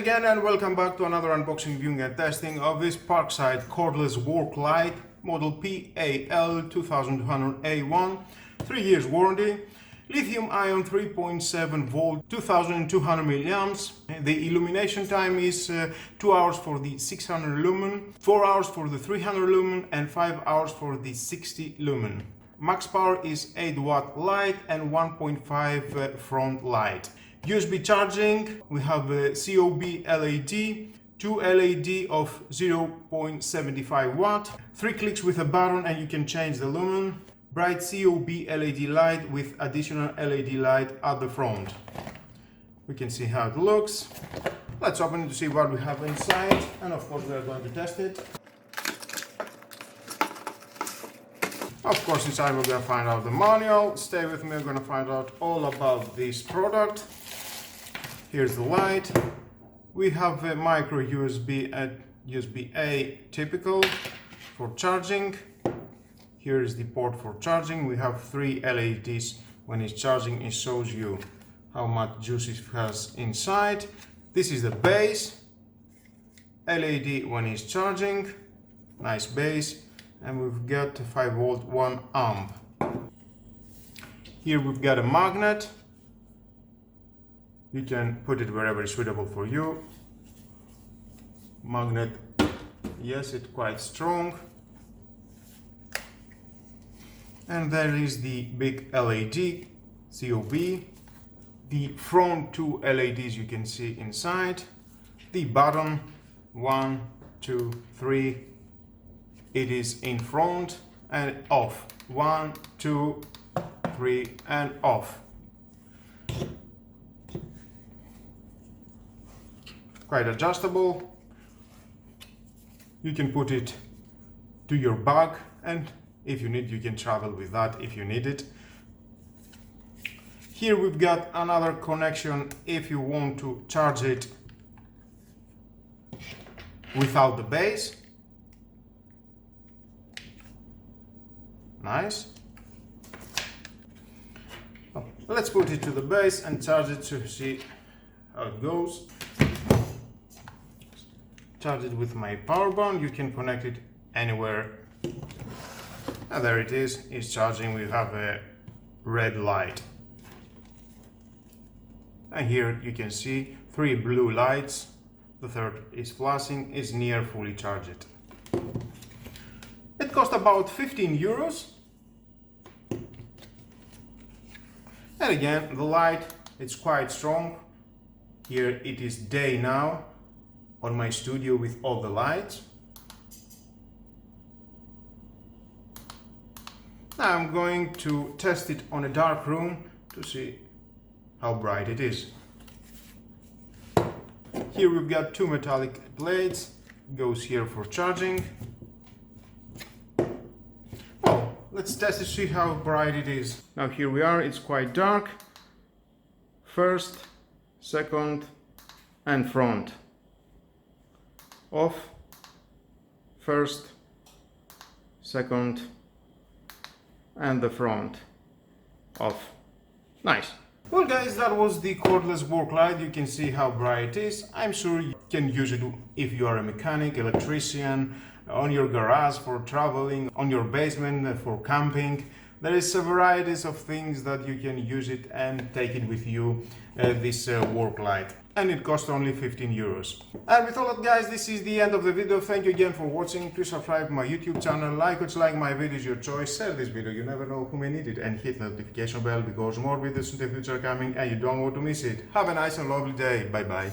again, and welcome back to another unboxing, viewing and testing of this Parkside Cordless Work Light model PAL 2200A1, 3 years warranty, lithium ion 3.7 volt, 2200 milliamps. The illumination time is 2 hours for the 600 lumen, 4 hours for the 300 lumen and 5 hours for the 60 lumen. Max power is 8 watt light and 1.5 front light. USB charging, we have a COB LED, 2 LED of 0.75 watt, 3 clicks with a button and you can change the lumen, bright COB LED light with additional LED light at the front. We can see how it looks. Let's open it to see what we have inside, and of course we are going to test it. Of course, inside we're going to find out the manual. Stay with me, we're going to find out all about this product. Here's the light. We have a micro USB and USB-A typical for charging. Here is the port for charging. We have 3 LEDs. When it's charging, it shows you how much juice it has inside. This is the base LED when it's charging. Nice base. And we've got 5 volt 1 amp. Here we've got a magnet. You can put it wherever is suitable for you. Magnet, yes, it's quite strong. And there is the big LED COB. The front 2 LEDs you can see inside. The button 1, 2, 3. It is in front and off. 1, 2, 3 and off. Quite adjustable. You can put it to your bag, and if you need, you can travel with that if you need it. Here we've got another connection if you want to charge it without the base. Nice. Let's put it to the base and charge it to see how it goes. Charge it with my power band. You can connect it anywhere. And there it is. It's charging. We have a red light. And here you can see 3 blue lights. The third is flashing. It's near fully charged. It cost about 15 euros. And again, the light, it's quite strong. Here it is day now on my studio with all the lights. Now I'm going to test it on a dark room to see how bright it is. Here we've got 2 metallic blades. Goes here for charging. Well, let's test to see how bright it is. Now here we are, it's quite dark. First, second and front. Off, first, second, and the front off. Nice. Well guys, that was the cordless work light. You can see how bright it is. I'm sure you can use it if you are a mechanic, electrician, on your garage for traveling, on your basement for camping. There is a variety of things that you can use it and take it with you, this work light. And it costs only 15 euros. And with all that guys, this is the end of the video. Thank you again for watching. Please subscribe to my YouTube channel, like my videos, your choice, share this video, you never know who may need it, and hit the notification bell because more videos in the future are coming and you don't want to miss it. Have a nice and lovely day. Bye bye.